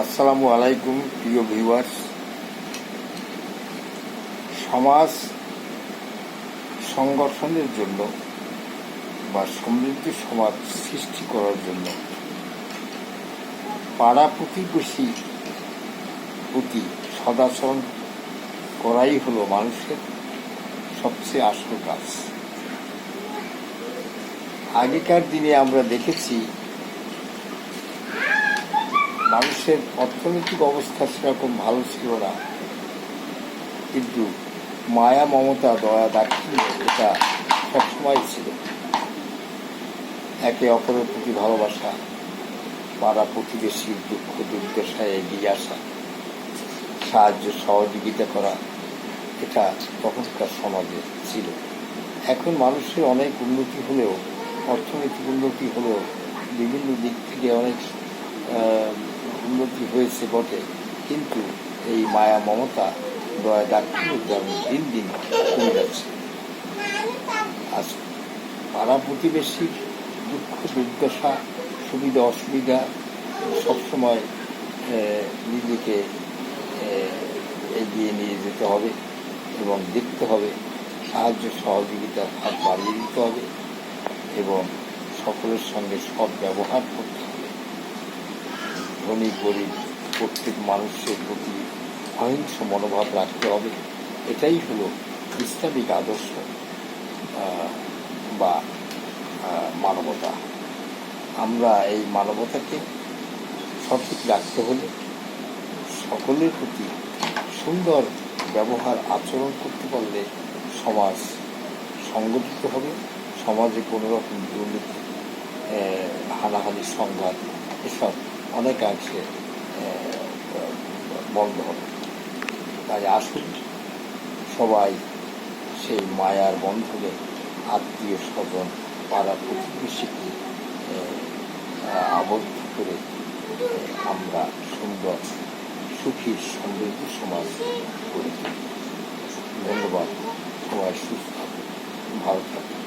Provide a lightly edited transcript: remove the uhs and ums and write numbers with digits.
আসসালামু আলাইকুম প্রিয় ভিউয়ার্স। সমাজ সংগঠনের জন্য বা সমৃদ্ধ সমাজ সৃষ্টি করার জন্য পাড়া প্রতিবেশী প্রতি সদাচরণ করাই হলো মানুষের সবচেয়ে আসল কাজ। আগেকার দিনে আমরা দেখেছি মানুষের অর্থনৈতিক অবস্থা সেরকম ভালো ছিল না, কিন্তু মায়া মমতা দয়া দাক্ষিণ্য এটা সবসময় ছিল। একে অপরের প্রতি ভালোবাসা, পাড়া প্রতিবেশীর দুঃখ দুর্দশায় এগিয়ে আসা, সাহায্য সহযোগিতা করা, এটা তখনকার সমাজে ছিল। এখন মানুষের অনেক উন্নতি হলেও, অর্থনৈতিক উন্নতি হলেও, বিভিন্ন দিক থেকে অনেক উন্নতি হয়েছে বটে, কিন্তু এই মায়া মমতা দয়া দাক্ষিণ্য যেমন দিন দিন কমে যাচ্ছে। আজ পাড়া প্রতিবেশীর দুঃখ দুর্দশা, সুবিধা অসুবিধা সবসময় নিজেকে এগিয়ে নিয়ে যেতে হবে এবং দেখতে হবে, সাহায্য সহযোগিতার হাত বাড়িয়ে দিতে হবে এবং সকলের সঙ্গে সৎ ব্যবহার করতে হবে। ধনী গরিব প্রত্যেক মানুষের প্রতি অহিংস মনোভাব রাখতে হবে। এটাই হলো ইসলামিক আদর্শ বা মানবতা। আমরা এই মানবতাকে সঠিক রাখতে হলে সকলের প্রতি সুন্দর ব্যবহার আচরণ করতে পারলে সমাজ সংগঠিত হবে, সমাজে কোনো রকম দুর্নীতি, হানাহানি, সংঘাত এসব অনেকাংশে বন্ধ হবে। তাই আসুন সবাই সেই মায়ার বন্ধনে আত্মীয় স্বজন পাড়া প্রতিবেশীকে আবদ্ধ করে আমরা সুন্দর সুখী সমৃদ্ধ সমাজ গড়ে তুলি। ধন্যবাদ। সবাই সুস্থ থাকুন, ভালো থাকুন।